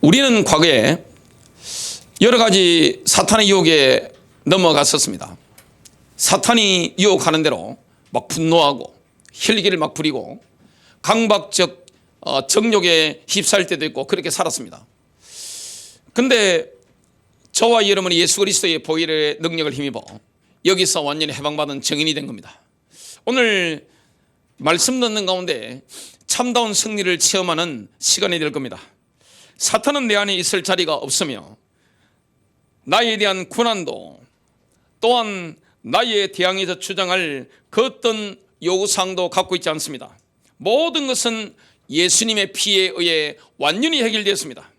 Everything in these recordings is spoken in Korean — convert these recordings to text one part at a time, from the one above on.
우리는 과거에 여러 가지 사탄의 유혹에 넘어갔었습니다. 사탄이 유혹하는 대로 막 분노하고 혈기를 막 부리고 강박적 정욕에 휩싸일 때도 있고 그렇게 살았습니다. 근데 저와 여러분이 예수 그리스도의 보혈의 능력을 힘입어 여기서 완전히 해방받은 증인이 된 겁니다. 오늘 말씀 듣는 가운데 참다운 승리를 체험하는 시간이 될 겁니다. 사탄은 내 안에 있을 자리가 없으며 나에 대한 고난도 또한 나에 대항해서 주장할 그 어떤 요구사항도 갖고 있지 않습니다. 모든 것은 예수님의 피에 의해 완전히 해결되었습니다.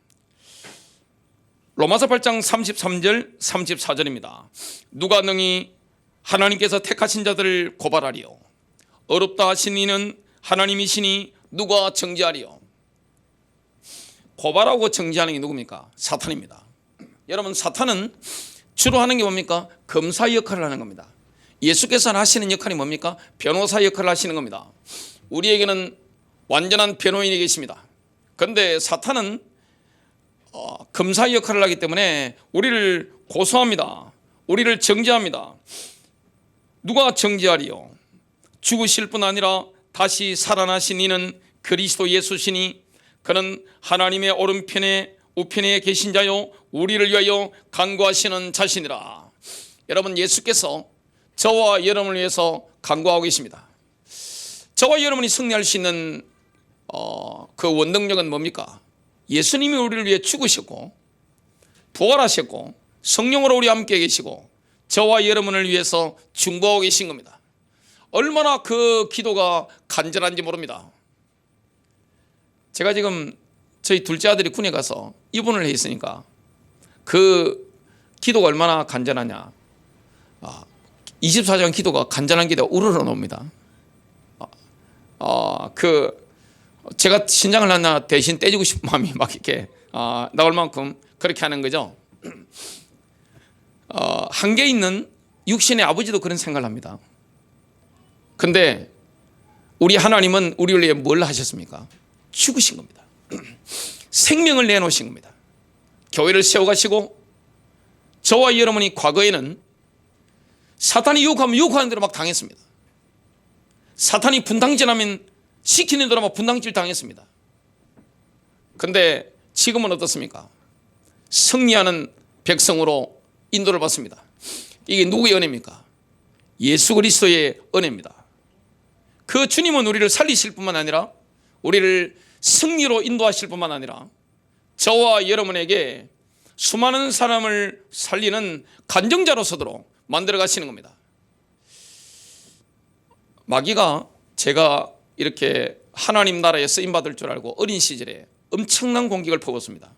로마서 8장 33절 34절입니다. 누가 능히 하나님께서 택하신 자들을 고발하리요. 어렵다 하신 이는 하나님이시니 누가 정죄하리요. 고발하고 정죄하는 게 누굽니까? 사탄입니다. 여러분, 사탄은 주로 하는 게 뭡니까? 검사 역할을 하는 겁니다. 예수께서 하시는 역할이 뭡니까? 변호사 역할을 하시는 겁니다. 우리에게는 완전한 변호인이 계십니다. 그런데 사탄은 검사 역할을 하기 때문에 우리를 고소합니다. 우리를 정죄합니다. 누가 정죄하리요? 죽으실 뿐 아니라 다시 살아나신 이는 그리스도 예수시니 그는 하나님의 오른편에 우편에 계신 자요 우리를 위하여 간구하시는 자신이라. 여러분, 예수께서 저와 여러분을 위해서 간구하고 계십니다. 저와 여러분이 승리할 수 있는 그 원동력은 뭡니까? 예수님이 우리를 위해 죽으셨고 부활하셨고 성령으로 우리 함께 계시고 저와 여러분을 위해서 중보하고 계신 겁니다. 얼마나 그 기도가 간절한지 모릅니다. 제가 지금 저희 둘째 아들이 군에 가서 입원을 해 있으니까 그 기도가 얼마나 간절하냐. 24시간 기도가 간절한 기도가 우러러 나옵니다. 제가 신장을 하나 대신 떼주고 싶은 마음이 막 이렇게 나올 만큼 그렇게 하는 거죠. 한계 있는 육신의 아버지도 그런 생각을 합니다. 근데 우리 하나님은 우리를 위해 뭘 하셨습니까? 죽으신 겁니다. 생명을 내놓으신 겁니다. 교회를 세워가시고 저와 여러분이 과거에는 사탄이 유혹하면 유혹하는 대로 막 당했습니다. 사탄이 분당질하면 시키는 대로 막 분당질 당했습니다. 근데 지금은 어떻습니까? 승리하는 백성으로 인도를 받습니다. 이게 누구의 은혜입니까? 예수 그리스도의 은혜입니다. 그 주님은 우리를 살리실 뿐만 아니라 우리를 승리로 인도하실 뿐만 아니라 저와 여러분에게 수많은 사람을 살리는 간정자로서도 만들어 가시는 겁니다. 마귀가 제가 이렇게 하나님 나라에 쓰임받을 줄 알고 어린 시절에 엄청난 공격을 퍼붓습니다.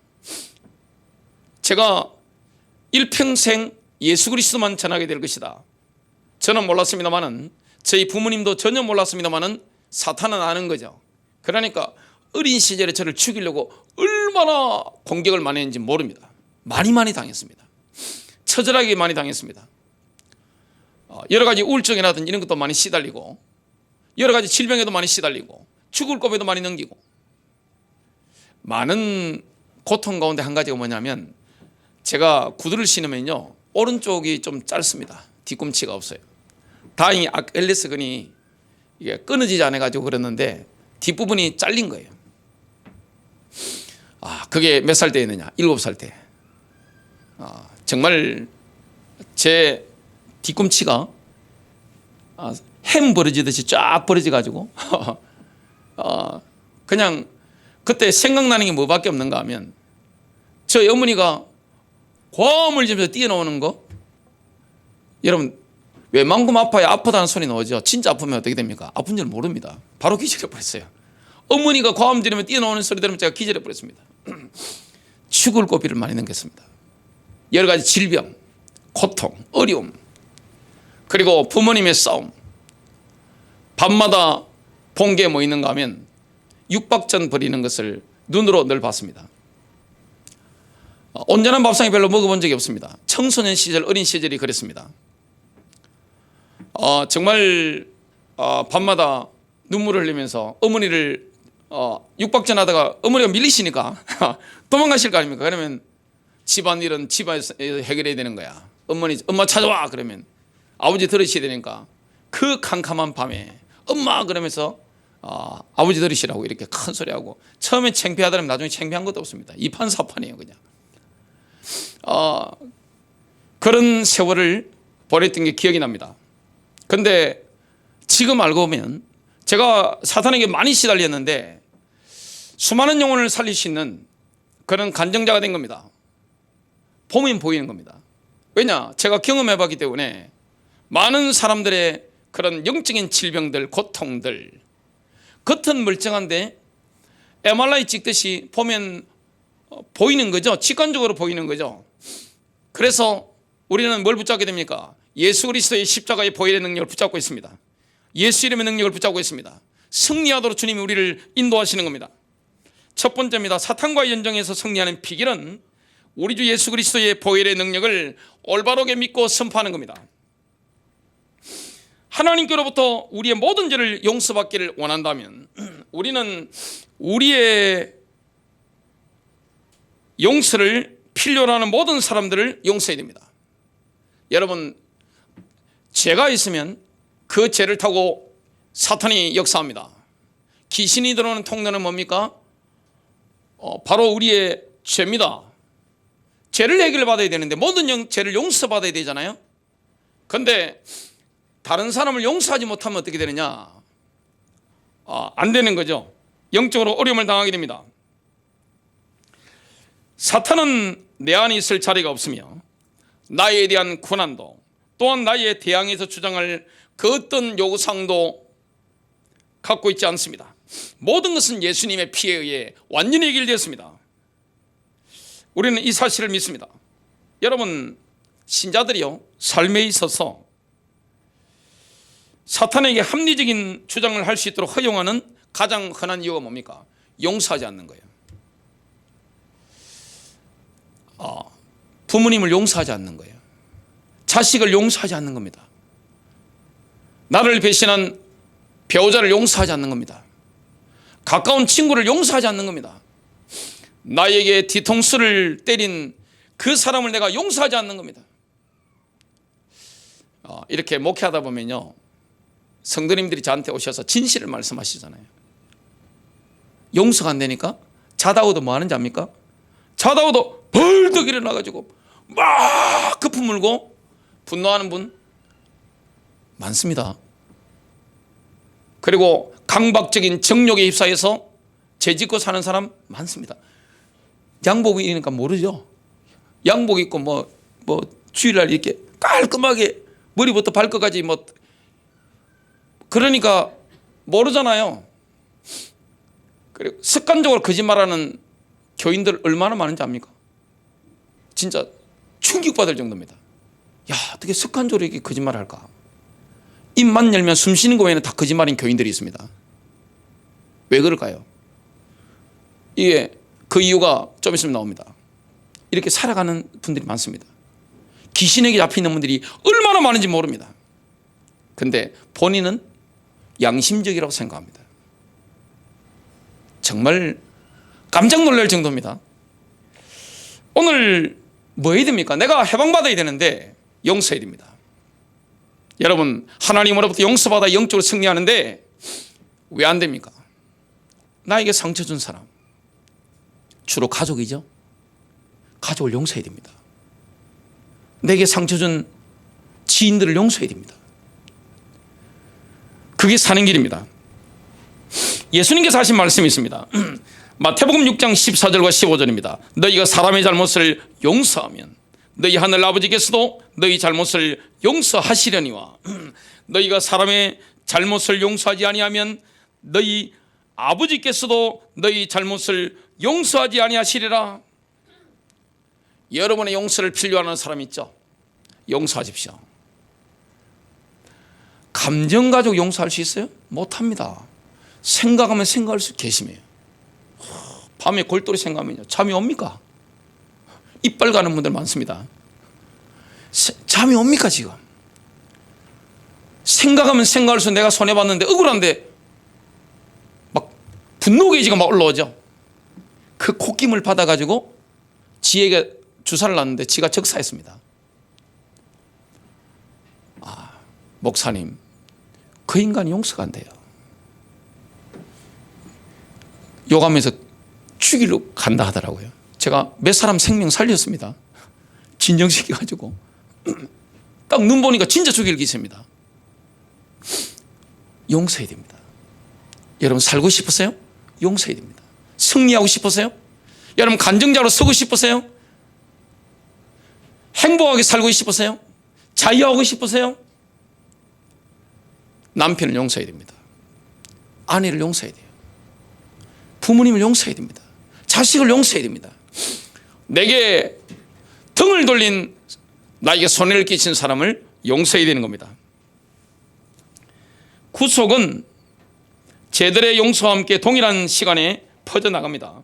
제가 일평생 예수 그리스도만 전하게 될 것이다. 저는 몰랐습니다만은 저희 부모님도 전혀 몰랐습니다만은 사탄은 아는 거죠. 그러니까 어린 시절에 저를 죽이려고 얼마나 공격을 많이 했는지 모릅니다. 많이 당했습니다. 처절하게 많이 당했습니다. 여러 가지 우울증이라든지 이런 것도 많이 시달리고 여러 가지 질병에도 많이 시달리고 죽을 꿈에도 많이 넘기고 많은 고통 가운데 한 가지가 뭐냐면 제가 구두를 신으면요 오른쪽이 좀 짧습니다. 뒤꿈치가 없어요. 다행히 아킬레스건이 이게 끊어지지 않아 가지고 그랬는데 뒷부분이 잘린 거예요. 그게 몇 살 때였느냐? 7살 때. 정말 제 뒤꿈치가 햄 벌어지듯이 쫙 벌어져 가지고 그냥 그때 생각나는 게 뭐밖에 없는가 하면 저희 어머니가 고함을 지면서 뛰어나오는 거. 여러분, 웬만큼 아파야 아프다는 소리 나오죠. 진짜 아프면 어떻게 됩니까? 아픈 줄 모릅니다. 바로 기절해 버렸어요. 어머니가 고함 지르면 뛰어나오는 소리 들으면 제가 기절해 버렸습니다. 죽을 고비를 많이 넘겼습니다. 여러 가지 질병, 고통, 어려움, 그리고 부모님의 싸움. 밤마다 본게 뭐 있는가 하면 육박전 벌이는 것을 눈으로 늘 봤습니다. 온전한 밥상이 별로 먹어본 적이 없습니다. 청소년 시절, 어린 시절이 그랬습니다. 정말 밤마다 눈물을 흘리면서 어머니를 육박전 하다가 어머니가 밀리시니까 도망가실 거 아닙니까? 그러면 집안일은 집안에서 해결해야 되는 거야. 엄마 찾아와 그러면 아버지 들으셔야 되니까 그 캄캄한 밤에 엄마 그러면서 아버지 들으시라고 이렇게 큰 소리하고 처음에 창피하더라면 나중에 창피한 것도 없습니다. 이판사판이에요 그냥. 그런 세월을 보냈던 게 기억이 납니다. 근데 지금 알고 보면 제가 사탄에게 많이 시달렸는데 수많은 영혼을 살릴 수 있는 그런 간정자가 된 겁니다. 보면 보이는 겁니다. 왜냐? 제가 경험해봤기 때문에 많은 사람들의 그런 영적인 질병들, 고통들, 겉은 멀쩡한데 MRI 찍듯이 보면 보이는 거죠. 직관적으로 보이는 거죠. 그래서 우리는 뭘 붙잡게 됩니까? 예수 그리스도의 십자가의 보혈의 능력을 붙잡고 있습니다. 예수 이름의 능력을 붙잡고 있습니다. 승리하도록 주님이 우리를 인도하시는 겁니다. 첫 번째입니다. 사탄과의 전쟁에서 승리하는 비결은 우리 주 예수 그리스도의 보혈의 능력을 올바르게 믿고 선포하는 겁니다. 하나님께로부터 우리의 모든 죄를 용서받기를 원한다면 우리는 우리의 용서를 필요로 하는 모든 사람들을 용서해야 됩니다. 여러분, 죄가 있으면 그 죄를 타고 사탄이 역사합니다. 귀신이 들어오는 통로는 뭡니까? 바로 우리의 죄입니다. 죄를 해결받아야 되는데 모든 죄를 용서받아야 되잖아요. 그런데 다른 사람을 용서하지 못하면 어떻게 되느냐? 안 되는 거죠. 영적으로 어려움을 당하게 됩니다. 사탄은 내 안에 있을 자리가 없으며 나에 대한 권한도 또한 나에 대항해서 주장할 그 어떤 요구사항도 갖고 있지 않습니다. 모든 것은 예수님의 피에 의해 완전히 해결되었습니다. 우리는 이 사실을 믿습니다. 여러분, 신자들이요, 삶에 있어서 사탄에게 합리적인 주장을 할 수 있도록 허용하는 가장 흔한 이유가 뭡니까? 용서하지 않는 거예요. 부모님을 용서하지 않는 거예요. 자식을 용서하지 않는 겁니다. 나를 배신한 배우자를 용서하지 않는 겁니다. 가까운 친구를 용서하지 않는 겁니다. 나에게 뒤통수를 때린 그 사람을 내가 용서하지 않는 겁니다. 이렇게 목회하다 보면요, 성도님들이 저한테 오셔서 진실을 말씀하시잖아요. 용서가 안 되니까 자다오도 뭐 하는지 압니까? 자다오도 벌떡 일어나가지고 막 거품 물고 분노하는 분 많습니다. 그리고 강박적인 정욕에 휩싸여서 죄짓고 사는 사람 많습니다. 양복이니까 모르죠. 양복 입고 뭐 주일날 이렇게 깔끔하게 머리부터 발끝까지 그러니까 모르잖아요. 그리고 습관적으로 거짓말하는 교인들 얼마나 많은지 압니까? 진짜 충격받을 정도입니다. 야, 어떻게 습관적으로 이렇게 거짓말을 할까? 입만 열면 숨 쉬는 거 외에는 다 거짓말인 교인들이 있습니다. 왜 그럴까요? 이게 그 이유가 좀 있으면 나옵니다. 이렇게 살아가는 분들이 많습니다. 귀신에게 잡히는 분들이 얼마나 많은지 모릅니다. 근데 본인은 양심적이라고 생각합니다. 정말 깜짝 놀랄 정도입니다. 오늘 뭐 해야 됩니까? 내가 해방받아야 되는데 용서해야 됩니다. 여러분, 하나님으로부터 용서받아 영적으로 승리하는데 왜 안 됩니까? 나에게 상처 준 사람, 주로 가족이죠. 가족을 용서해야 됩니다. 내게 상처 준 지인들을 용서해야 됩니다. 그게 사는 길입니다. 예수님께서 하신 말씀이 있습니다. 마태복음 6장 14절과 15절입니다. 너희가 사람의 잘못을 용서하면 너희 하늘 아버지께서도 너희 잘못을 용서하시려니와 너희가 사람의 잘못을 용서하지 아니하면 너희 아버지께서도 너희 잘못을 용서하지 아니하시리라. 여러분의 용서를 필요로 하는 사람 있죠? 용서하십시오. 감정 가지고 용서할 수 있어요? 못합니다. 생각하면 생각할수록 괘씸해요. 밤에 골똘히 생각하면요, 잠이 옵니까? 이빨 가는 분들 많습니다. 잠이 옵니까 지금? 생각하면 생각할수록 내가 손해봤는데 억울한데 막 분노 게이지가 막 올라오죠. 그 콧김을 받아가지고 지에게 주사를 놨는데 지가 적사했습니다. 목사님, 그 인간이 용서가 안 돼요. 욕하면서 죽이러 간다 하더라고요. 제가 몇 사람 생명 살렸습니다. 진정시켜가지고 딱 눈 보니까 진짜 죽일 기세입니다. 용서해야 됩니다. 여러분 살고 싶으세요? 용서해야 됩니다. 승리하고 싶으세요? 여러분 간증자로 서고 싶으세요? 행복하게 살고 싶으세요? 자유하고 싶으세요? 남편을 용서해야 됩니다. 아내를 용서해야 돼요. 부모님을 용서해야 됩니다. 자식을 용서해야 됩니다. 내게 등을 돌린, 나에게 손해를 끼친 사람을 용서해야 되는 겁니다. 구속은 제들의 용서와 함께 동일한 시간에 퍼져나갑니다.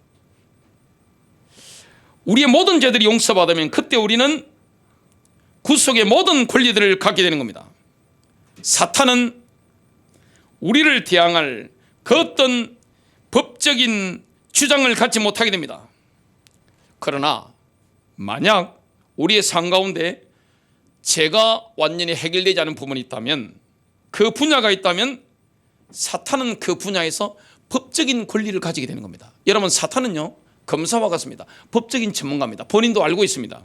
우리의 모든 죄들이 용서받으면 그때 우리는 구속의 모든 권리들을 갖게 되는 겁니다. 사탄은 우리를 대항할 그 어떤 법적인 주장을 갖지 못하게 됩니다. 그러나 만약 우리의 삶 가운데 죄가 완전히 해결되지 않은 부분이 있다면, 그 분야가 있다면 사탄은 그 분야에서 법적인 권리를 가지게 되는 겁니다. 여러분 사탄은요 검사와 같습니다. 법적인 전문가입니다. 본인도 알고 있습니다.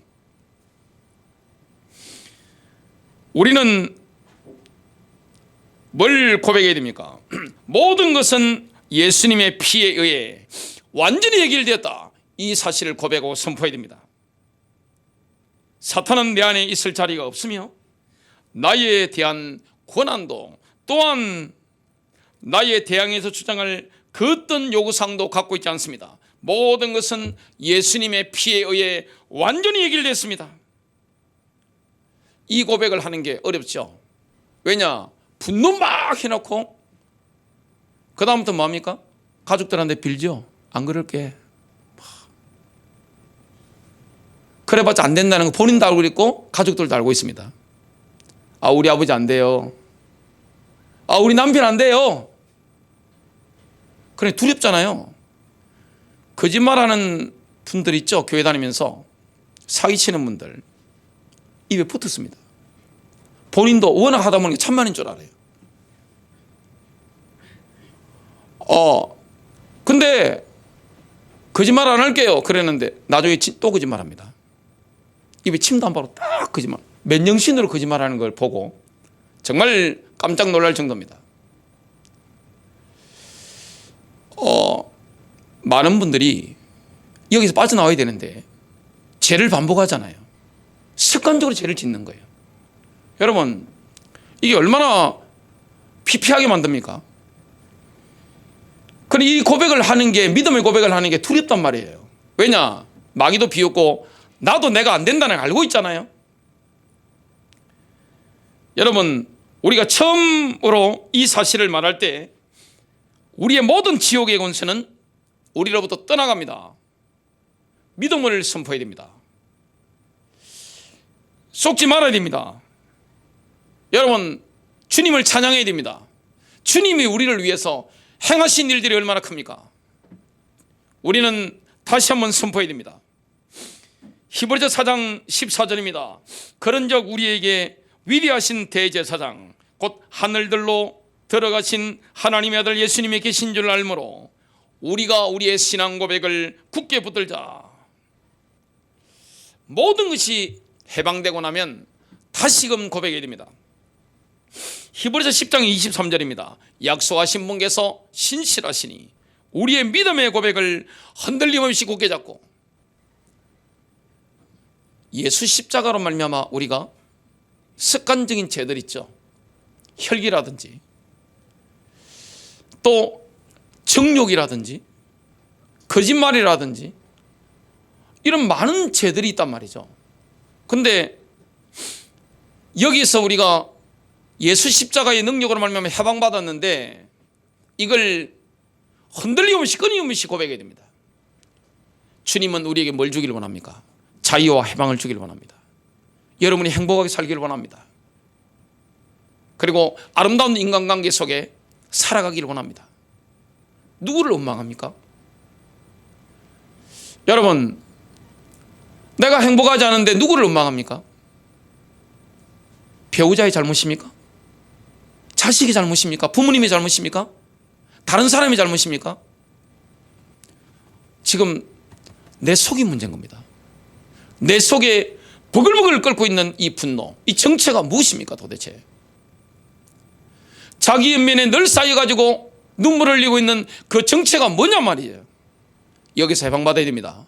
우리는 뭘 고백해야 됩니까? 모든 것은 예수님의 피에 의해 완전히 해결되었다, 이 사실을 고백하고 선포해야 됩니다. 사탄은 내 안에 있을 자리가 없으며 나에 대한 권한도, 또한 나에 대항해서 주장할 그 어떤 요구사항도 갖고 있지 않습니다. 모든 것은 예수님의 피에 의해 완전히 해결됐습니다. 이 고백을 하는 게 어렵죠. 왜냐? 분노 막 해놓고 그 다음부터 뭐합니까? 가족들한테 빌죠. 안 그럴게. 그래봤자 안 된다는 거 본인도 알고 있고 가족들도 알고 있습니다. 우리 아버지 안 돼요. 우리 남편 안 돼요. 그래 두렵잖아요. 거짓말하는 분들 있죠. 교회 다니면서 사기치는 분들 입에 붙었습니다. 본인도 워낙 하다 보니까 천만인 줄 알아요. 근데 거짓말 안 할게요 그랬는데 나중에 또 거짓말합니다. 입에 침도 안 바로 딱 거짓말. 맨정신으로 거짓말하는 걸 보고 정말 깜짝 놀랄 정도입니다. 많은 분들이 여기서 빠져나와야 되는데 죄를 반복하잖아요. 습관적으로 죄를 짓는 거예요. 여러분 이게 얼마나 피폐하게 만듭니까? 그럼 이 고백을 하는 게, 믿음의 고백을 하는 게 두렵단 말이에요. 왜냐? 마귀도 비웃고 나도 내가 안 된다는 걸 알고 있잖아요. 여러분 우리가 처음으로 이 사실을 말할 때 우리의 모든 지옥의 권세는 우리로부터 떠나갑니다. 믿음을 선포해야 됩니다. 속지 말아야 됩니다. 여러분 주님을 찬양해야 됩니다. 주님이 우리를 위해서 행하신 일들이 얼마나 큽니까? 우리는 다시 한번 선포해야 됩니다. 히브리서 4장 14절입니다. 그런즉 우리에게 위대하신 대제사장 곧 하늘들로 들어가신 하나님의 아들 예수님이 계신 줄 알므로 우리가 우리의 신앙 고백을 굳게 붙들자. 모든 것이 해방되고 나면 다시금 고백해야 됩니다. 히브리서 10장 23절입니다. 약속하신 분께서 신실하시니 우리의 믿음의 고백을 흔들림 없이 굳게 잡고, 예수 십자가로 말미암아 우리가 습관적인 죄들 있죠. 혈기라든지 또 정욕이라든지 거짓말이라든지 이런 많은 죄들이 있단 말이죠. 근데 여기서 우리가 예수 십자가의 능력으로 말미암아 해방받았는데 이걸 흔들림 없이 끊임없이 고백해야 됩니다. 주님은 우리에게 뭘 주기를 원합니까? 자유와 해방을 주기를 원합니다. 여러분이 행복하게 살기를 원합니다. 그리고 아름다운 인간관계 속에 살아가기를 원합니다. 누구를 원망합니까? 여러분, 내가 행복하지 않은데 누구를 원망합니까? 배우자의 잘못입니까? 자식의 잘못입니까? 부모님의 잘못입니까? 다른 사람의 잘못입니까? 지금 내 속이 문제인 겁니다. 내 속에 버글버글 끓고 있는 이 분노, 이 정체가 무엇입니까 도대체? 자기 연면에 늘 쌓여가지고 눈물을 흘리고 있는 그 정체가 뭐냐 말이에요. 여기서 해방받아야 됩니다.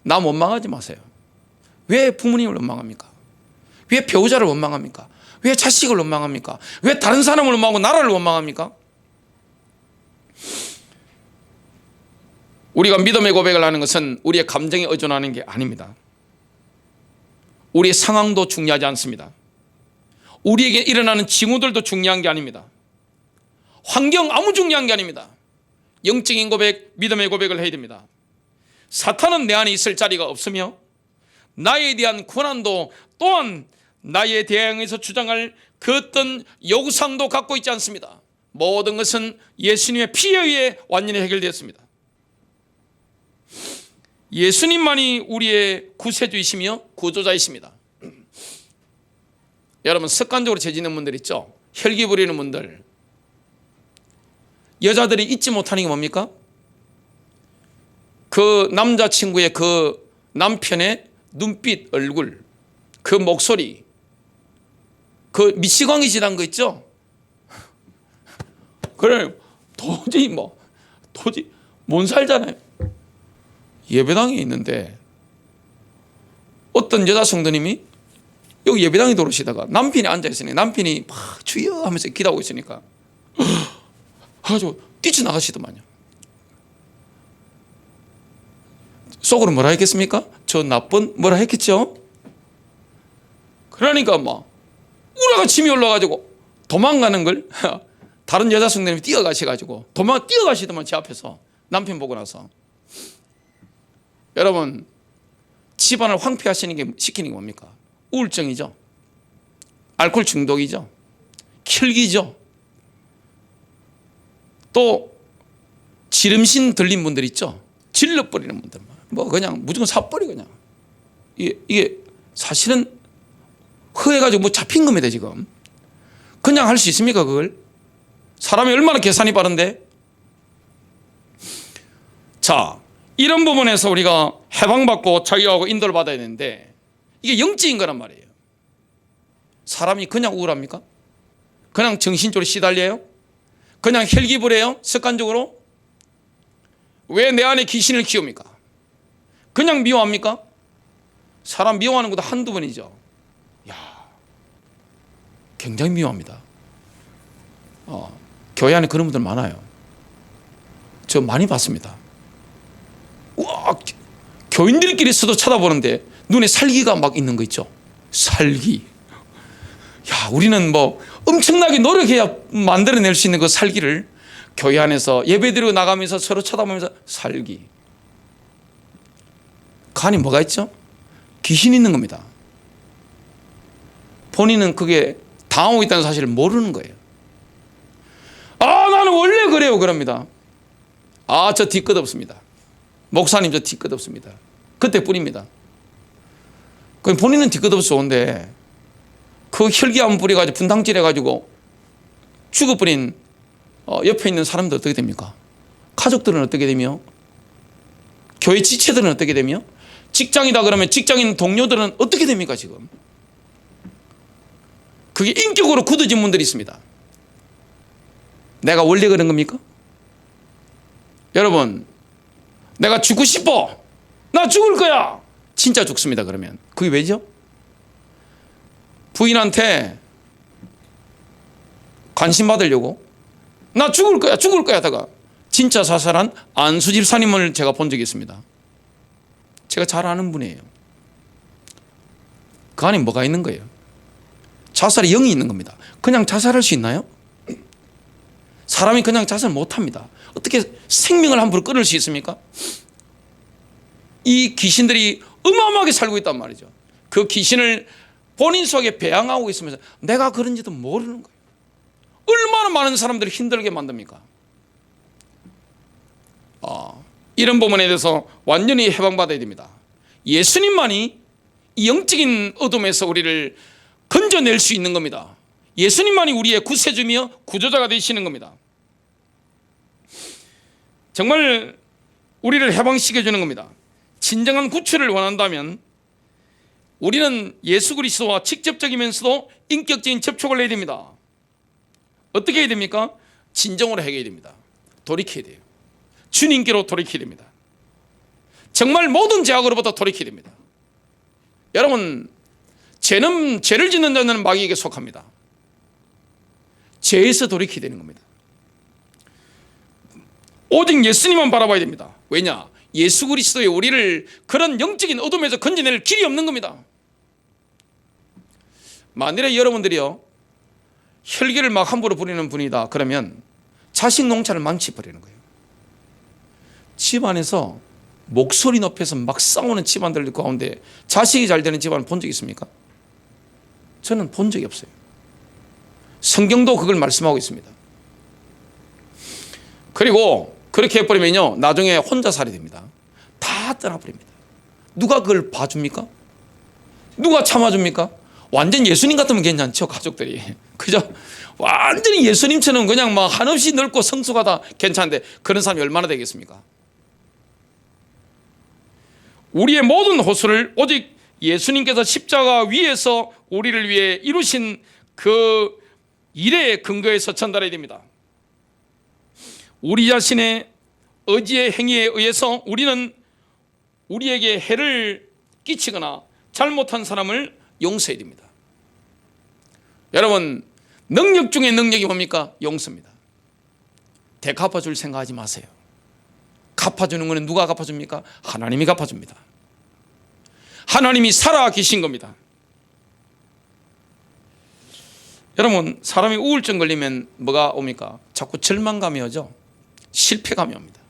남 원망하지 마세요. 왜 부모님을 원망합니까? 왜 배우자를 원망합니까? 왜 자식을 원망합니까? 왜 다른 사람을 원망하고 나라를 원망합니까? 우리가 믿음의 고백을 하는 것은 우리의 감정에 의존하는 게 아닙니다. 우리의 상황도 중요하지 않습니다. 우리에게 일어나는 징후들도 중요한 게 아닙니다. 환경 아무 중요한 게 아닙니다. 영적인 고백, 믿음의 고백을 해야 됩니다. 사탄은 내 안에 있을 자리가 없으며 나에 대한 권한도 또한 나에 대항해서 주장할 그 어떤 요구사항도 갖고 있지 않습니다. 모든 것은 예수님의 피에 의해 완전히 해결되었습니다. 예수님만이 우리의 구세주이시며 구조자이십니다. 여러분, 습관적으로 죄짓는 분들 있죠? 혈기 부리는 분들, 여자들이 잊지 못하는 게 뭡니까? 그 남자친구의 그 남편의 눈빛, 얼굴, 그 목소리, 그 미치광이 지난 거 있죠? 그래, 도저히 못 살잖아요. 예배당에 있는데 어떤 여자 성도님이 여기 예배당에 들어오시다가 남편이 앉아있으니 남편이 막 주여 하면서 기도하고 있으니까 가지고 뛰쳐나가시더만요. 속으로 뭐라 했겠습니까? 저 나쁜 뭐라 했겠죠? 그러니까 막 우라가 침이 올라가지고 도망가는 걸 다른 여자 성도님이 뛰어가셔가지고 뛰어가시더만 제 앞에서 남편 보고 나서. 여러분, 집안을 시키는 게 뭡니까? 우울증이죠. 알코올 중독이죠. 혈기죠. 또 지름신 들린 분들 있죠. 질러버리는 분들, 뭐 그냥 무조건 사버리 그냥. 이게 사실은 허해가지고 뭐 잡힌 겁니다 지금. 그냥 할 수 있습니까 그걸? 사람이 얼마나 계산이 빠른데. 자, 이런 부분에서 우리가 해방받고 자유하고 인도를 받아야 되는데 이게 영적인 거란 말이에요. 사람이 그냥 우울합니까? 그냥 정신적으로 시달려요? 그냥 혈기부려요? 습관적으로? 왜 내 안에 귀신을 키웁니까? 그냥 미워합니까? 사람 미워하는 것도 한두 번이죠. 굉장히 미워합니다. 교회 안에 그런 분들 많아요. 저 많이 봤습니다. 와, 교인들끼리 서도 쳐다보는데 눈에 살기가 막 있는 거 있죠. 살기. 야, 우리는 뭐 엄청나게 노력해야 만들어낼 수 있는 그 살기를 교회 안에서 예배드리고 나가면서 서로 쳐다보면서 살기. 그 안에 뭐가 있죠? 귀신이 있는 겁니다. 본인은 그게 당하고 있다는 사실을 모르는 거예요. 나는 원래 그래요 그럽니다. 저 뒤끝 없습니다. 목사님 저 뒤끝 없습니다. 그때뿐입니다. 본인은 뒤끝 없어 좋은데 그 혈기함 부려가지고 분탕질해가지고 죽어버린 옆에 있는 사람들 어떻게 됩니까? 가족들은 어떻게 되며? 교회 지체들은 어떻게 되며? 직장이다 그러면 직장인 동료들은 어떻게 됩니까 지금? 그게 인격으로 굳어진 분들이 있습니다. 내가 원래 그런 겁니까? 여러분, 내가 죽고 싶어. 나 죽을 거야. 진짜 죽습니다 그러면. 그게 왜죠? 부인한테 관심 받으려고 나 죽을 거야 하다가 진짜 자살한 안수 집사님을 제가 본 적이 있습니다. 제가 잘 아는 분이에요. 그 안에 뭐가 있는 거예요? 자살의 영이 있는 겁니다. 그냥 자살할 수 있나요? 사람이 그냥 자살 못합니다. 어떻게 생명을 함부로 끊을 수 있습니까? 이 귀신들이 어마어마하게 살고 있단 말이죠. 그 귀신을 본인 속에 배양하고 있으면서 내가 그런지도 모르는 거예요. 얼마나 많은 사람들을 힘들게 만듭니까? 이런 부분에 대해서 완전히 해방받아야 됩니다. 예수님만이 이 영적인 어둠에서 우리를 건져낼 수 있는 겁니다. 예수님만이 우리의 구세주며 구조자가 되시는 겁니다. 정말 우리를 해방시켜주는 겁니다. 진정한 구출을 원한다면 우리는 예수 그리스도와 직접적이면서도 인격적인 접촉을 해야 됩니다. 어떻게 해야 됩니까? 진정으로 해야 됩니다. 돌이켜야 돼요. 주님께로 돌이켜야 됩니다. 정말 모든 죄악으로부터 돌이켜야 됩니다. 여러분, 죄를 짓는 자는 마귀에게 속합니다. 죄에서 돌이켜야 되는 겁니다. 오직 예수님만 바라봐야 됩니다. 왜냐? 예수 그리스도의 우리를 그런 영적인 어둠에서 건져낼 길이 없는 겁니다. 만일에 여러분들이요 혈기를 막 함부로 부리는 분이다 그러면 자식 농사를 망치버리는 거예요. 집안에서 목소리 높여서 막 싸우는 집안들 가운데 자식이 잘 되는 집안을 본 적 있습니까? 저는 본 적이 없어요. 성경도 그걸 말씀하고 있습니다. 그리고 그렇게 해버리면요 나중에 혼자 살이 됩니다. 다 떠나버립니다. 누가 그걸 봐줍니까? 누가 참아줍니까? 완전 예수님 같으면 괜찮죠. 가족들이 그죠? 완전히 예수님처럼 그냥 막 한없이 넓고 성숙하다 괜찮은데 그런 사람이 얼마나 되겠습니까? 우리의 모든 호소를 오직 예수님께서 십자가 위에서 우리를 위해 이루신 그 일의 근거에서 전달해야 됩니다. 우리 자신의 의지의 행위에 의해서 우리는 우리에게 해를 끼치거나 잘못한 사람을 용서해야 됩니다. 여러분, 능력 중에 능력이 뭡니까? 용서입니다. 되갚아줄 생각하지 마세요. 갚아주는 것은 누가 갚아줍니까? 하나님이 갚아줍니다. 하나님이 살아 계신 겁니다. 여러분, 사람이 우울증 걸리면 뭐가 옵니까? 자꾸 절망감이 오죠. 실패감이 옵니다.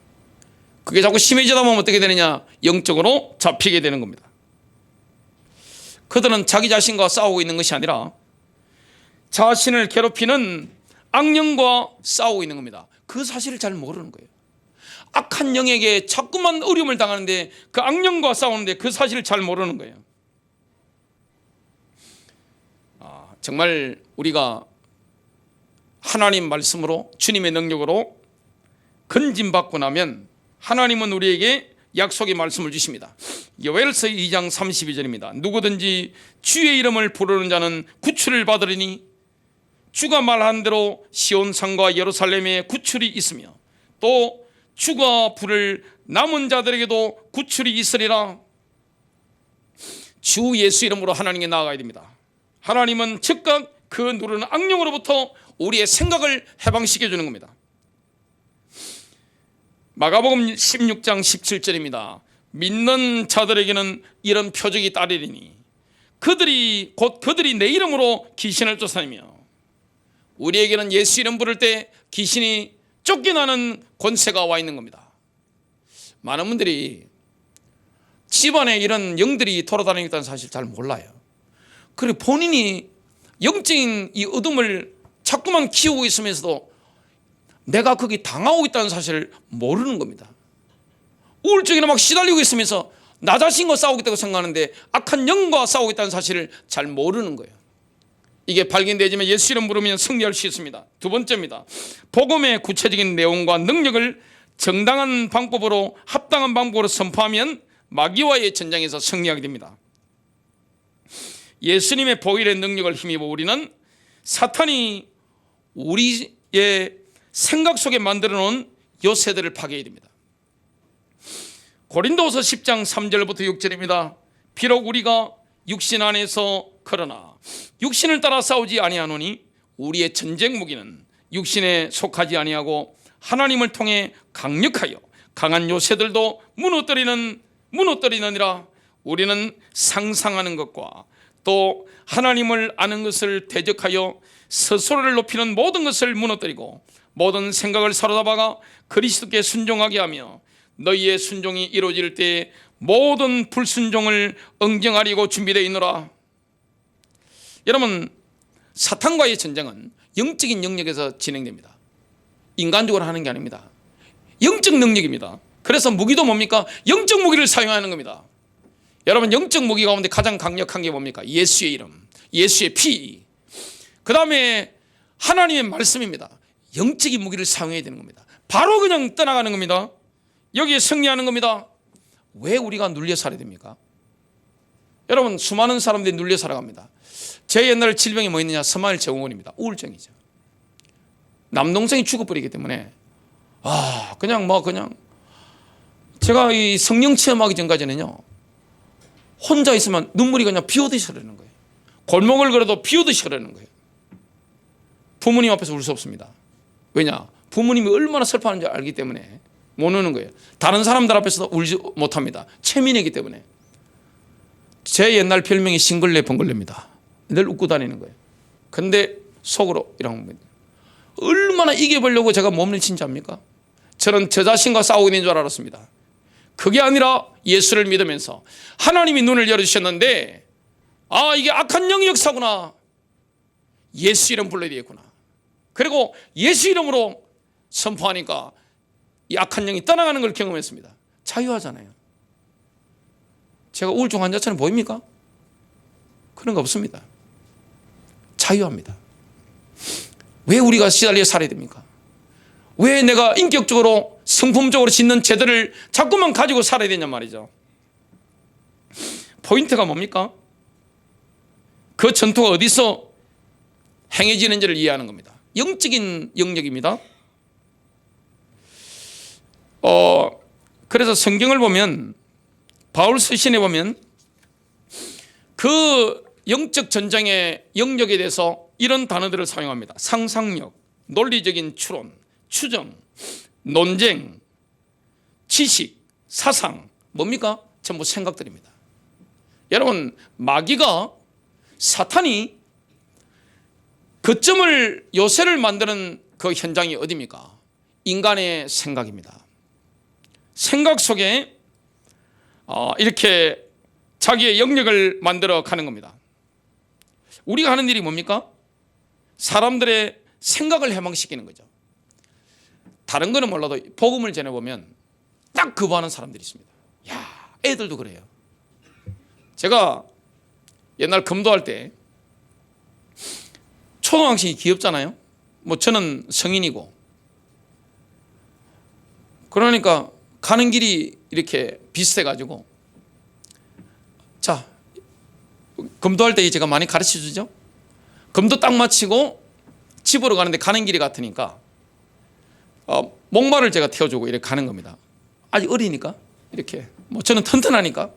그게 자꾸 심해지다 보면 어떻게 되느냐? 영적으로 잡히게 되는 겁니다. 그들은 자기 자신과 싸우고 있는 것이 아니라 자신을 괴롭히는 악령과 싸우고 있는 겁니다. 그 사실을 잘 모르는 거예요. 악한 영에게 자꾸만 어려움을 당하는데 그 악령과 싸우는데 그 사실을 잘 모르는 거예요. 정말 우리가 하나님 말씀으로 주님의 능력으로 건짐받고 나면 하나님은 우리에게 약속의 말씀을 주십니다. 요엘서 2장 32절입니다. 누구든지 주의 이름을 부르는 자는 구출을 받으리니 주가 말한 대로 시온산과 예루살렘에 구출이 있으며 또 주가 부를 남은 자들에게도 구출이 있으리라. 주 예수 이름으로 하나님께 나아가야 됩니다. 하나님은 즉각 그 누르는 악령으로부터 우리의 생각을 해방시켜 주는 겁니다. 마가복음 16장 17절입니다. 믿는 자들에게는 이런 표적이 따르리니 그들이 내 이름으로 귀신을 쫓아내며 우리에게는 예수 이름 부를 때 귀신이 쫓겨나는 권세가 와 있는 겁니다. 많은 분들이 집안에 이런 영들이 돌아다니고 있다는 사실 잘 몰라요. 그리고 본인이 영적인 이 어둠을 자꾸만 키우고 있으면서도 내가 거기 당하고 있다는 사실을 모르는 겁니다. 우울증이나 막 시달리고 있으면서 나 자신과 싸우고 있다고 생각하는데 악한 영과 싸우고 있다는 사실을 잘 모르는 거예요. 이게 발견되지만 예수 이름 부르면 승리할 수 있습니다. 두 번째입니다. 복음의 구체적인 내용과 능력을 정당한 방법으로 합당한 방법으로 선포하면 마귀와의 전쟁에서 승리하게 됩니다. 예수님의 보일의 능력을 힘입어 우리는 사탄이 우리의 생각 속에 만들어 놓은 요새들을 파괴해야 됩니다. 고린도후서 10장 3절부터 6절입니다. 비록 우리가 육신 안에서 그러나 육신을 따라 싸우지 아니하노니 우리의 전쟁 무기는 육신에 속하지 아니하고 하나님을 통해 강력하여 강한 요새들도 무너뜨리느니라. 우리는 상상하는 것과 또 하나님을 아는 것을 대적하여 스스로를 높이는 모든 것을 무너뜨리고 모든 생각을 사로잡아가 그리스도께 순종하게 하며 너희의 순종이 이루어질 때 모든 불순종을 응징하려고 준비되어 있노라. 여러분, 사탄과의 전쟁은 영적인 영역에서 진행됩니다. 인간적으로 하는 게 아닙니다. 영적 능력입니다. 그래서 무기도 뭡니까? 영적 무기를 사용하는 겁니다. 여러분, 영적 무기 가운데 가장 강력한 게 뭡니까? 예수의 이름, 예수의 피, 그 다음에 하나님의 말씀입니다. 영적인 무기를 사용해야 되는 겁니다. 바로 그냥 떠나가는 겁니다. 여기에 승리하는 겁니다. 왜 우리가 눌려 살아야 됩니까? 여러분, 수많은 사람들이 눌려 살아갑니다. 제 옛날 질병이 뭐 있느냐? 스마일 증후군입니다. 우울증이죠. 남동생이 죽어버리기 때문에 그냥 제가 이 성령 체험하기 전까지는요, 혼자 있으면 눈물이 그냥 비오듯이 흐르는 거예요. 골목을 걸어도 비오듯이 흐르는 거예요. 부모님 앞에서 울 수 없습니다. 왜냐? 부모님이 얼마나 슬퍼하는지 알기 때문에 못 우는 거예요. 다른 사람들 앞에서도 울지 못합니다. 체민이기 때문에. 제 옛날 별명이 싱글레 번글레입니다. 늘 웃고 다니는 거예요. 근데 속으로 이런 겁니다. 얼마나 이겨보려고 제가 몸을 친지합니까? 저는 저 자신과 싸우고 있는 줄 알았습니다. 그게 아니라 예수를 믿으면서 하나님이 눈을 열어주셨는데, 이게 악한 영의 역사구나, 예수 이름 불러야 되겠구나, 그리고 예수 이름으로 선포하니까 이 악한 영이 떠나가는 걸 경험했습니다. 자유하잖아요. 제가 우울증 환자처럼 보입니까? 그런 거 없습니다. 자유합니다. 왜 우리가 시달려 살아야 됩니까? 왜 내가 인격적으로 성품적으로 짓는 죄들을 자꾸만 가지고 살아야 되냐 말이죠. 포인트가 뭡니까? 그 전투가 어디서 행해지는지를 이해하는 겁니다. 영적인 영역입니다. 그래서 성경을 보면, 바울 서신에 보면 그 영적 전쟁의 영역에 대해서 이런 단어들을 사용합니다. 상상력, 논리적인 추론, 추정, 논쟁, 지식, 사상, 뭡니까? 전부 생각들입니다. 여러분, 마귀가, 사탄이 거점을, 요새를 만드는 그 현장이 어디입니까? 인간의 생각입니다. 생각 속에 이렇게 자기의 영역을 만들어 가는 겁니다. 우리가 하는 일이 뭡니까? 사람들의 생각을 해망시키는 거죠. 다른 거는 몰라도 복음을 전해보면 딱 거부하는 사람들이 있습니다. 애들도 그래요. 제가 옛날 검도할 때, 초등학생이 귀엽잖아요. 저는 성인이고, 그러니까 가는 길이 이렇게 비슷해가지고, 자, 검도할 때 제가 많이 가르쳐 주죠. 검도 딱 마치고 집으로 가는데 가는 길이 같으니까 목마를 제가 태워주고 이렇게 가는 겁니다. 아직 어리니까 이렇게, 저는 튼튼하니까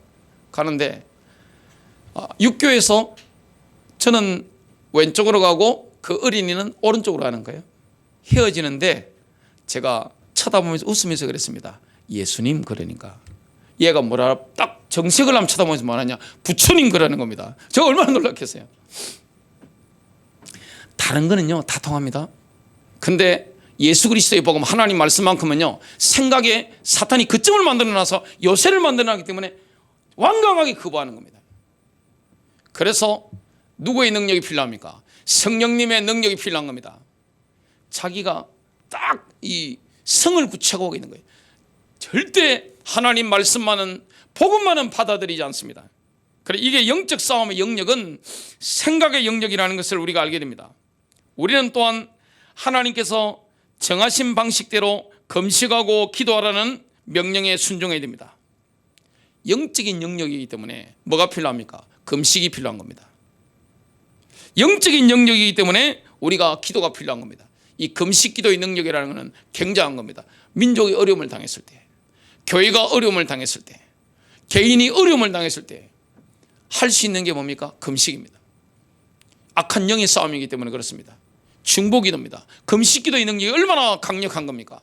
가는데, 육교에서 저는 왼쪽으로 가고 그 어린이는 오른쪽으로 가는 거예요. 헤어지는데 제가 쳐다보면서 웃으면서 그랬습니다. 예수님, 그러니까. 얘가 뭐라 딱 정색을 하면 쳐다보면서 뭐하냐, 부처님 그러는 겁니다. 제가 얼마나 놀랐겠어요. 다른 거는요 다 통합니다. 근데 예수 그리스도의 복음, 하나님 말씀만큼은요, 생각에 사탄이 거점을 만들어놔서 요새를 만들어놨기 때문에 완강하게 거부하는 겁니다. 그래서 누구의 능력이 필요합니까? 성령님의 능력이 필요한 겁니다. 자기가 딱 이 성을 굳히고 있는 거예요. 절대 하나님 말씀만은, 복음만은 받아들이지 않습니다. 그래, 이게 영적 싸움의 영역은 생각의 영역이라는 것을 우리가 알게 됩니다. 우리는 또한 하나님께서 정하신 방식대로 금식하고 기도하라는 명령에 순종해야 됩니다. 영적인 영역이기 때문에 뭐가 필요합니까? 금식이 필요한 겁니다. 영적인 영역이기 때문에 우리가 기도가 필요한 겁니다. 이 금식 기도의 능력이라는 것은 굉장한 겁니다. 민족이 어려움을 당했을 때, 교회가 어려움을 당했을 때, 개인이 어려움을 당했을 때 할 수 있는 게 뭡니까? 금식입니다. 악한 영의 싸움이기 때문에 그렇습니다. 중보기도입니다. 금식기도의 능력이 얼마나 강력한 겁니까?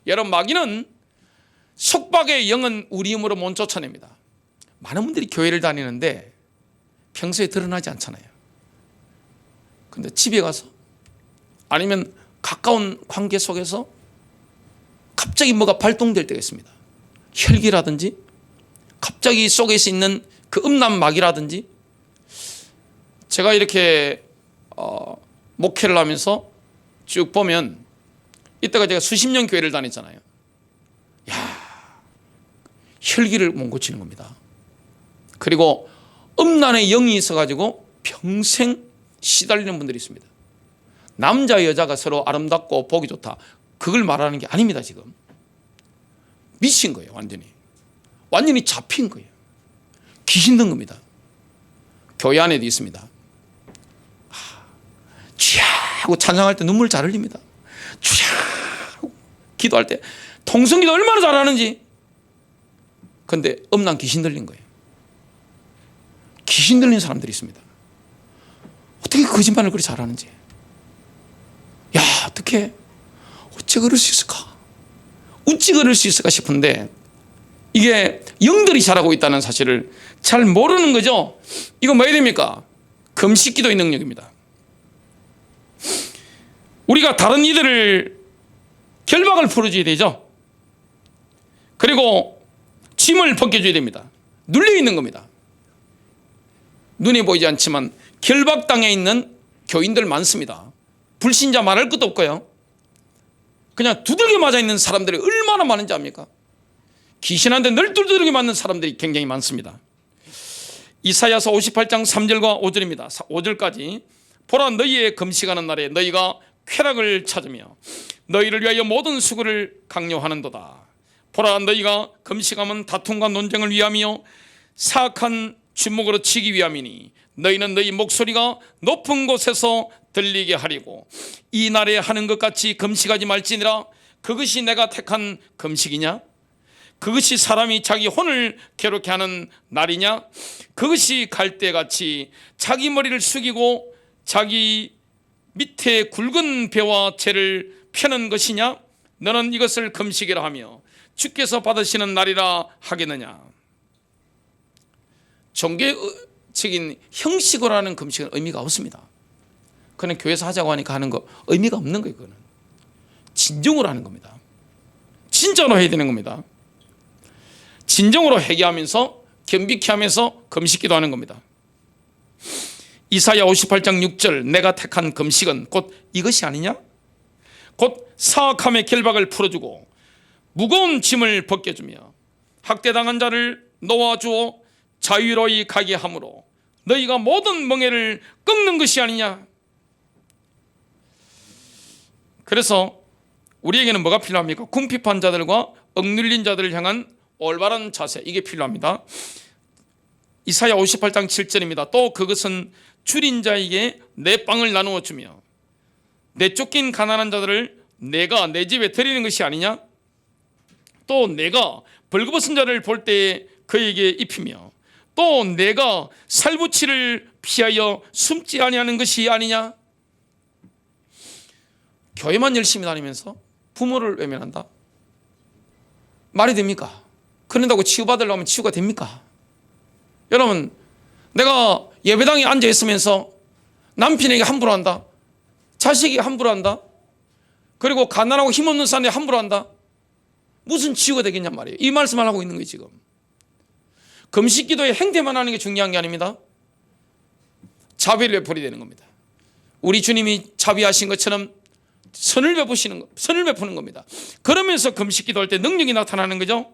여러분, 마귀는, 속박의 영은 우리 힘으로 못 쫓아냅니다. 많은 분들이 교회를 다니는데 평소에 드러나지 않잖아요. 근데 집에 가서, 아니면 가까운 관계 속에서 갑자기 뭐가 발동될 때가 있습니다. 혈기라든지, 갑자기 속에서 있는 그 음란 마귀라든지. 제가 이렇게 목회를 하면서 쭉 보면, 이때가 제가 수십 년 교회를 다녔잖아요. 혈기를 못 고치는 겁니다. 그리고 음란의 영이 있어가지고 평생 시달리는 분들이 있습니다. 남자 여자가 서로 아름답고 보기 좋다, 그걸 말하는 게 아닙니다. 지금 미친 거예요. 완전히 잡힌 거예요. 귀신 든 겁니다. 교회 안에도 있습니다. 쥐하고 찬양할 때 눈물 잘 흘립니다. 쥐하고 기도할 때 통성기도 얼마나 잘하는지. 근데 음란 귀신 들린 거예요. 귀신 들린 사람들이 있습니다. 어떻게 거짓말을 그리 잘하는지. 야, 어떻게 어째 그럴 수 있을까? 어찌 그럴 수 있을까 싶은데, 이게 영들이 잘하고 있다는 사실을 잘 모르는 거죠. 이거 뭐 해야 됩니까? 금식 기도의 능력입니다. 우리가 다른 이들을 결박을 풀어줘야 되죠. 그리고 짐을 벗겨줘야 됩니다. 눌려 있는 겁니다. 눈에 보이지 않지만 결박당해 있는 교인들 많습니다. 불신자 말할 것도 없고요. 그냥 두들겨 맞아 있는 사람들이 얼마나 많은지 압니까? 귀신한테 늘 두들겨 맞는 사람들이 굉장히 많습니다. 이사야서 58장 3절과 5절입니다. 5절까지. 보라, 너희의 금식하는 날에 너희가 쾌락을 찾으며 너희를 위하여 모든 수고를 강요하는도다. 보라, 너희가 금식하면 다툼과 논쟁을 위하며 사악한 주먹으로 치기 위함이니 너희는 너희 목소리가 높은 곳에서 들리게 하리고 이 날에 하는 것 같이 금식하지 말지니라. 그것이 내가 택한 금식이냐? 그것이 사람이 자기 혼을 괴롭게 하는 날이냐? 그것이 갈대같이 자기 머리를 숙이고 자기 밑에 굵은 배와 채를 펴는 것이냐? 너는 이것을 금식이라 하며 주께서 받으시는 날이라 하겠느냐? 종교적인 형식으로 하는 금식은 의미가 없습니다. 그는 교회에서 하자고 하니까 하는 거 의미가 없는 거예요. 그거는 진정으로 하는 겁니다. 진짜로 해야 되는 겁니다. 진정으로 회개하면서 겸비케 하면서 금식기도 하는 겁니다. 이사야 58장 6절, 내가 택한 금식은 곧 이것이 아니냐? 곧 사악함의 결박을 풀어주고 무거운 짐을 벗겨주며 학대당한 자를 놓아주어 자유로이 가게 함으로 너희가 모든 멍에를 꺾는 것이 아니냐? 그래서 우리에게는 뭐가 필요합니까? 궁핍한 자들과 억눌린 자들을 향한 올바른 자세, 이게 필요합니다. 이사야 58장 7절입니다. 또 그것은 줄인 자에게 내 빵을 나누어 주며 내 쫓긴 가난한 자들을 내가 내 집에 드리는 것이 아니냐? 또 내가 벌거벗은 자를 볼 때에 그에게 입히며 또 내가 살부치를 피하여 숨지 아니하는 것이 아니냐? 교회만 열심히 다니면서 부모를 외면한다? 말이 됩니까? 그런다고 치유받으려면 치유가 됩니까? 여러분, 내가 예배당에 앉아 있으면서 남편에게 함부로 한다, 자식에게 함부로 한다, 그리고 가난하고 힘없는 사람에게 함부로 한다, 무슨 치유가 되겠냔 말이에요. 이 말씀을 하고 있는 거예요. 지금 금식 기도의 행태만 하는 게 중요한 게 아닙니다. 자비를 베풀어야 되는 겁니다. 우리 주님이 자비하신 것처럼 선을 베푸는 겁니다. 그러면서 금식 기도할 때 능력이 나타나는 거죠.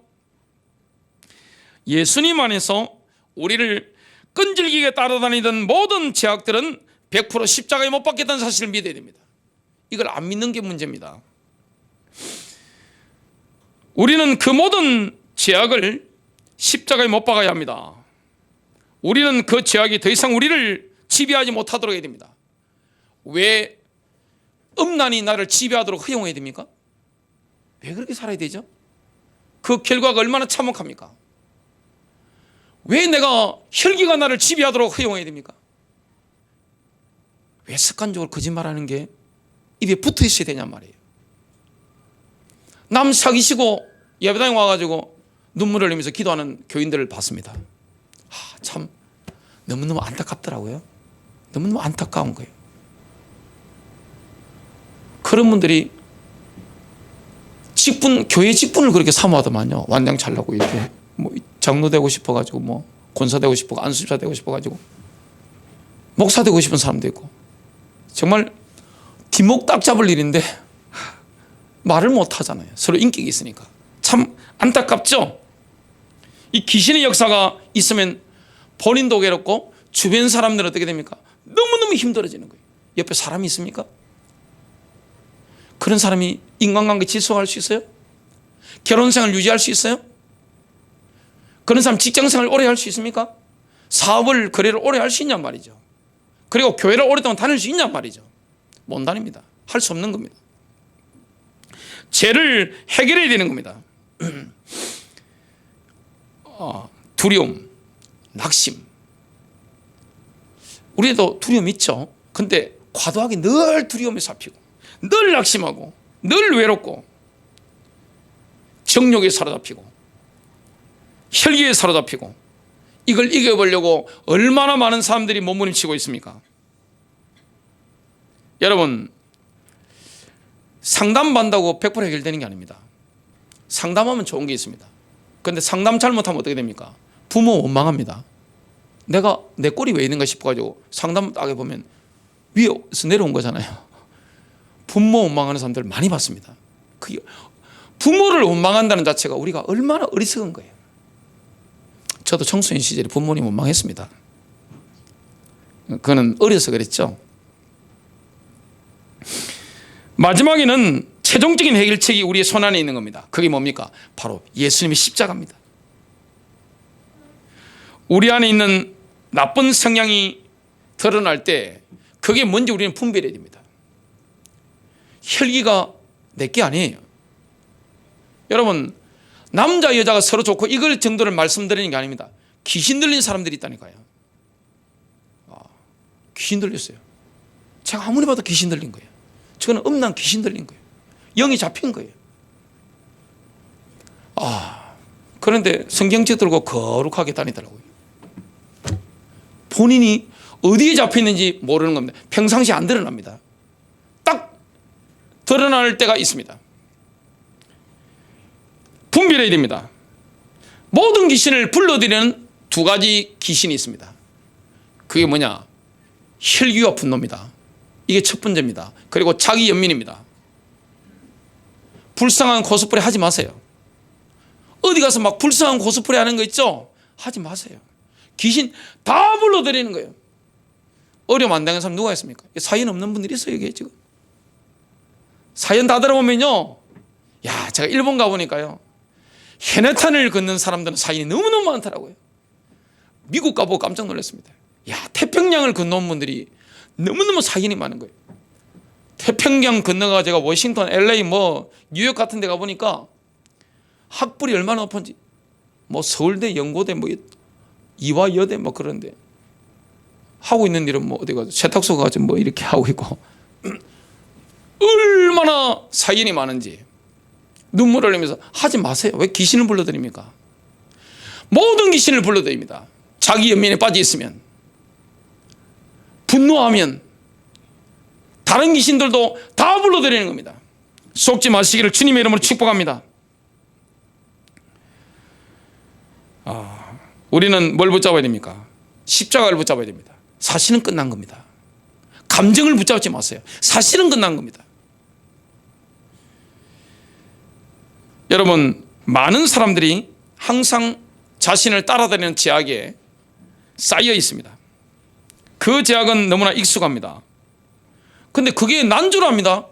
예수님 안에서 우리를 끈질기게 따라다니던 모든 죄악들은 100% 십자가에 못 박혔다는 사실을 믿어야 됩니다. 이걸 안 믿는 게 문제입니다. 우리는 그 모든 죄악을 십자가에 못 박아야 합니다. 우리는 그 죄악이 더 이상 우리를 지배하지 못하도록 해야 됩니다. 왜 음란이 나를 지배하도록 허용해야 됩니까? 왜 그렇게 살아야 되죠? 그 결과가 얼마나 참혹합니까? 왜 내가 혈기가 나를 지배하도록 허용해야 됩니까? 왜 습관적으로 거짓말하는 게 입에 붙어 있어야 되냔 말이에요. 남 사귀시고 예배당에 와가지고 눈물 흘리면서 기도하는 교인들을 봤습니다. 참 너무너무 안타깝더라고요. 너무너무 안타까운 거예요. 그런 분들이 교회 직분을 그렇게 사모하더만요. 완장 잘나고 이렇게 뭐 장로 되고 싶어가지고 뭐 권사 되고 싶어, 안수자 되고 싶어가지고 목사 되고 싶은 사람도 있고, 정말 뒷목 딱 잡을 일인데 말을 못 하잖아요. 서로 인격이 있으니까. 참 안타깝죠. 이 귀신의 역사가 있으면 본인도 괴롭고 주변 사람들은 어떻게 됩니까? 너무너무 힘들어지는 거예요. 옆에 사람이 있습니까? 그런 사람이 인간관계 지속할 수 있어요? 결혼생활 유지할 수 있어요? 그런 사람 직장생활 오래 할 수 있습니까? 사업을 거래를 오래 할 수 있냔 말이죠. 그리고 교회를 오랫동안 다닐 수 있냔 말이죠. 못 다닙니다. 할 수 없는 겁니다. 죄를 해결해야 되는 겁니다. 두려움, 낙심. 우리도 두려움 있죠. 근데 과도하게 늘 두려움에 잡히고 늘 낙심하고 늘 외롭고 정욕에 사로잡히고 혈기에 사로잡히고 이걸 이겨보려고 얼마나 많은 사람들이 몸부림치고 있습니까? 여러분, 상담받는다고 100% 해결되는 게 아닙니다. 상담하면 좋은 게 있습니다. 그런데 상담 잘못하면 어떻게 됩니까? 부모 원망합니다. 내가 내 꼴이 왜 있는가 싶어가지고 상담 딱 해보면 위에서 내려온 거잖아요. 부모 원망하는 사람들 많이 봤습니다. 부모를 원망한다는 자체가 우리가 얼마나 어리석은 거예요. 저도 청소년 시절에 부모님 원망했습니다. 그거는 어려서 그랬죠. 마지막에는 최종적인 해결책이 우리의 손안에 있는 겁니다. 그게 뭡니까? 바로 예수님의 십자가입니다. 우리 안에 있는 나쁜 성향이 드러날 때 그게 뭔지 우리는 분별해야 됩니다. 혈기가 내게 아니에요. 여러분, 남자 여자가 서로 좋고 이걸 정도를 말씀드리는 게 아닙니다. 귀신 들린 사람들이 있다니까요. 귀신 들렸어요. 제가 아무리 봐도 귀신 들린 거예요. 저거는 음란 귀신 들린 거예요. 영이 잡힌 거예요. 그런데 성경책 들고 거룩하게 다니더라고요. 본인이 어디에 잡혀 있는지 모르는 겁니다. 평상시 안 드러납니다. 딱 드러날 때가 있습니다. 분별해야 됩니다. 모든 귀신을 불러들이는 두 가지 귀신이 있습니다. 그게 뭐냐? 혈기와 분노입니다. 이게 첫 번째입니다. 그리고 자기 연민입니다. 불쌍한 코스프레 하지 마세요. 어디 가서 막 불쌍한 코스프레 하는 거 있죠? 하지 마세요. 귀신 다 불러들이는 거예요. 어려움 안 당한 사람 누가 있습니까? 사연 없는 분들이 있어요. 이게 지금 사연 다 들어보면요, 야, 제가 일본 가보니까요, 해내탄을 걷는 사람들은 사연이 너무너무 많더라고요. 미국 가보고 깜짝 놀랐습니다. 야, 태평양을 건너온 분들이 너무너무 사연이 많은 거예요. 태평양 건너가 제가 워싱턴, LA, 뉴욕 같은 데 가보니까 학벌이 얼마나 높은지, 서울대, 연고대, 이화여대 그런데 하고 있는 일은 어디 가서 세탁소 가서 이렇게 하고 있고 얼마나 사연이 많은지 눈물을 흘리면서 하지 마세요. 왜 귀신을 불러드립니까? 모든 귀신을 불러드립니다. 자기 연민에 빠져 있으면, 분노하면 다른 귀신들도 다 불러들이는 겁니다. 속지 마시기를 주님의 이름으로 축복합니다. 우리는 뭘 붙잡아야 됩니까? 십자가를 붙잡아야 됩니다. 사실은 끝난 겁니다. 감정을 붙잡지 마세요. 사실은 끝난 겁니다. 여러분, 많은 사람들이 항상 자신을 따라다니는 제약에 쌓여 있습니다. 그 제약은 너무나 익숙합니다. 근데 그게 난 줄 압니다.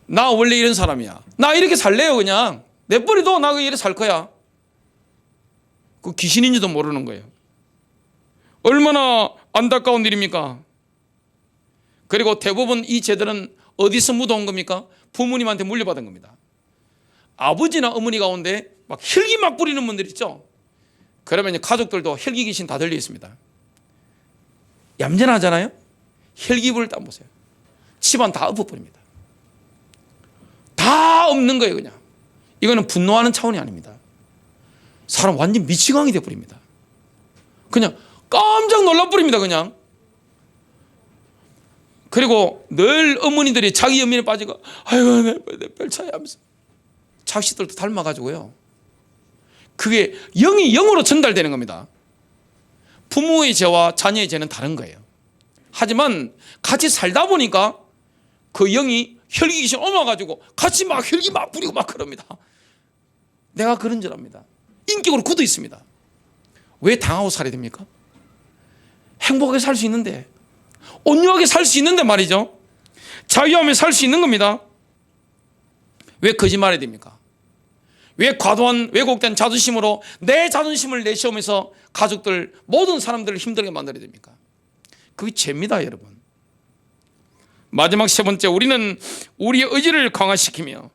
나 원래 이런 사람이야. 나 이렇게 살래요. 그냥 내버려둬. 나 이렇게 살 거야. 그 귀신인지도 모르는 거예요. 얼마나 안타까운 일입니까? 그리고 대부분 이 죄들은 어디서 묻어온 겁니까? 부모님한테 물려받은 겁니다. 아버지나 어머니 가운데 막 혈기 막 부리는 분들 있죠. 그러면 가족들도 혈기 귀신 다 들려 있습니다. 얌전하잖아요. 혈기 부를 때 한번 보세요. 집안 다 엎어버립니다. 다 없는 거예요. 그냥 이거는 분노하는 차원이 아닙니다. 사람 완전 미치광이 되어버립니다. 그냥 깜짝 놀라버립니다. 그냥. 그리고 늘 어머니들이 자기 연민에 빠지고 아이고 내 별 차이 하면서 자식들도 닮아가지고요, 그게 영이 영으로 전달되는 겁니다. 부모의 죄와 자녀의 죄는 다른 거예요. 하지만 같이 살다 보니까 그 영이 혈기 귀신 옮아가지고 같이 막 혈기 막 부리고 막 그럽니다. 내가 그런 줄 압니다. 인격으로 굳어 있습니다. 왜 당하고 살아야 됩니까? 행복하게 살 수 있는데, 온유하게 살 수 있는데 말이죠. 자유하며 살 수 있는 겁니다. 왜 거짓말해야 됩니까? 왜 과도한 왜곡된 자존심으로 내 자존심을 내세우면서 가족들 모든 사람들을 힘들게 만들어야 됩니까? 그게 죄입니다, 여러분. 마지막 세 번째, 우리는 우리의 의지를 강화시키며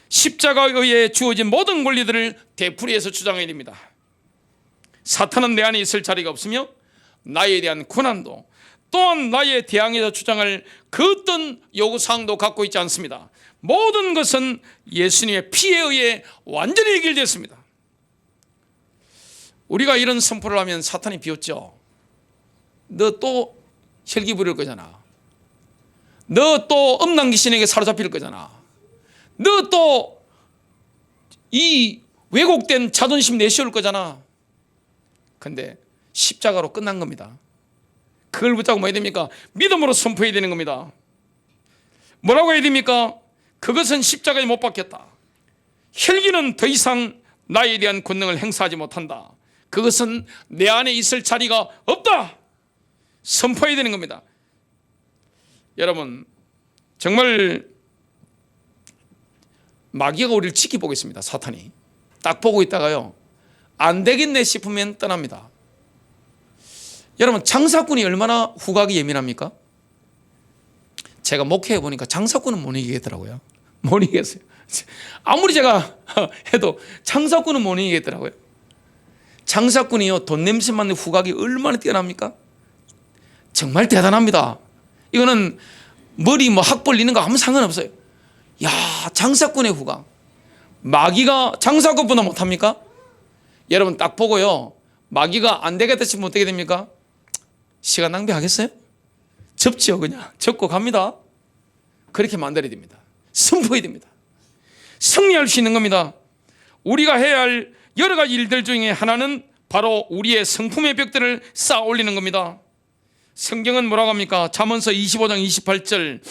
십자가에 의해 주어진 모든 권리들을 되풀이해서 주장해야 됩니다. 사탄은 내 안에 있을 자리가 없으며 나에 대한 권한도 또한 나에 대항해서 주장할 그 어떤 요구사항도 갖고 있지 않습니다. 모든 것은 예수님의 피에 의해 완전히 해결됐습니다. 우리가 이런 선포를 하면 사탄이 비웃죠. 너 또 혈기 부릴 거잖아. 너 또 음란 귀신에게 사로잡힐 거잖아. 너 또 이 왜곡된 자존심 내세울 거잖아. 근데 십자가로 끝난 겁니다. 그걸 붙잡고 뭐 해야 됩니까? 믿음으로 선포해야 되는 겁니다. 뭐라고 해야 됩니까? 그것은 십자가에 못 박혔다. 혈기는 더 이상 나에 대한 권능을 행사하지 못한다. 그것은 내 안에 있을 자리가 없다. 선포해야 되는 겁니다. 여러분, 정말 마귀가 우리를 지켜보고 있습니다. 사탄이 딱 보고 있다가요, 안 되겠네 싶으면 떠납니다. 여러분, 장사꾼이 얼마나 후각이 예민합니까? 제가 목회해 보니까 장사꾼은 못 이기겠더라고요. 못 이기겠어요. 아무리 제가 해도 장사꾼은 못 이기겠더라고요. 장사꾼이요, 돈 냄새 맡는 후각이 얼마나 뛰어납니까? 정말 대단합니다. 이거는 머리 학 벌리는 거 아무 상관없어요. 야, 장사꾼의 후각. 마귀가 장사꾼보다 못합니까? 여러분 딱 보고요, 마귀가 안 되겠다 싶으면 어떻게 됩니까? 시간 낭비하겠어요? 접지요. 그냥 접고 갑니다. 그렇게 만들어야 됩니다. 선포해야 됩니다. 승리할 수 있는 겁니다. 우리가 해야 할 여러 가지 일들 중에 하나는 바로 우리의 성품의 벽들을 쌓아 올리는 겁니다. 성경은 뭐라고 합니까? 잠언서 25장 28절,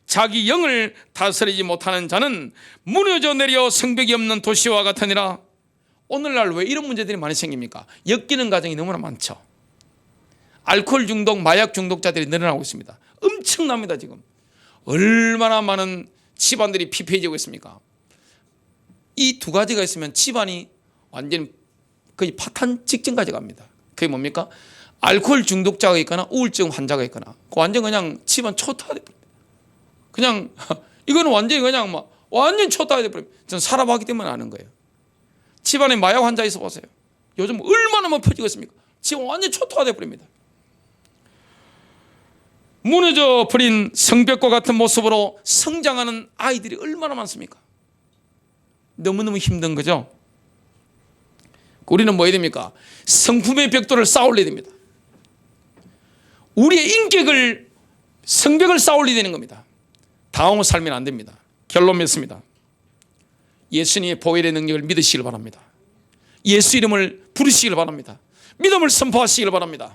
자기 영을 다스리지 못하는 자는 무너져 내려 성벽이 없는 도시와 같으니라. 오늘날 왜 이런 문제들이 많이 생깁니까? 엮이는 가정이 너무나 많죠. 알코올 중독, 마약 중독자들이 늘어나고 있습니다. 엄청납니다. 지금 얼마나 많은 집안들이 피폐해지고 있습니까? 이 두 가지가 있으면 집안이 완전히 거의 파탄 직전까지 갑니다. 그게 뭡니까? 알코올 중독자가 있거나 우울증 환자가 있거나, 완전 그냥 집안 초토화돼 버립니다. 그냥 이거는 완전히 그냥 완전 초토화돼 버립니다. 저는 살아봤기 때문에 아는 거예요. 집안에 마약 환자 있어 보세요. 요즘 얼마나 퍼지고 있습니까? 집안 완전 초토화돼 버립니다. 무너져 버린 성벽과 같은 모습으로 성장하는 아이들이 얼마나 많습니까? 너무너무 힘든 거죠. 우리는 뭐 해야 됩니까? 성품의 벽돌을 쌓아 올려야 됩니다. 우리의 인격을, 성벽을 쌓아 올려야 되는 겁니다. 당하고 살면 안 됩니다. 결론 맺습니다. 예수님의 보혈의 능력을 믿으시길 바랍니다. 예수 이름을 부르시길 바랍니다. 믿음을 선포하시길 바랍니다.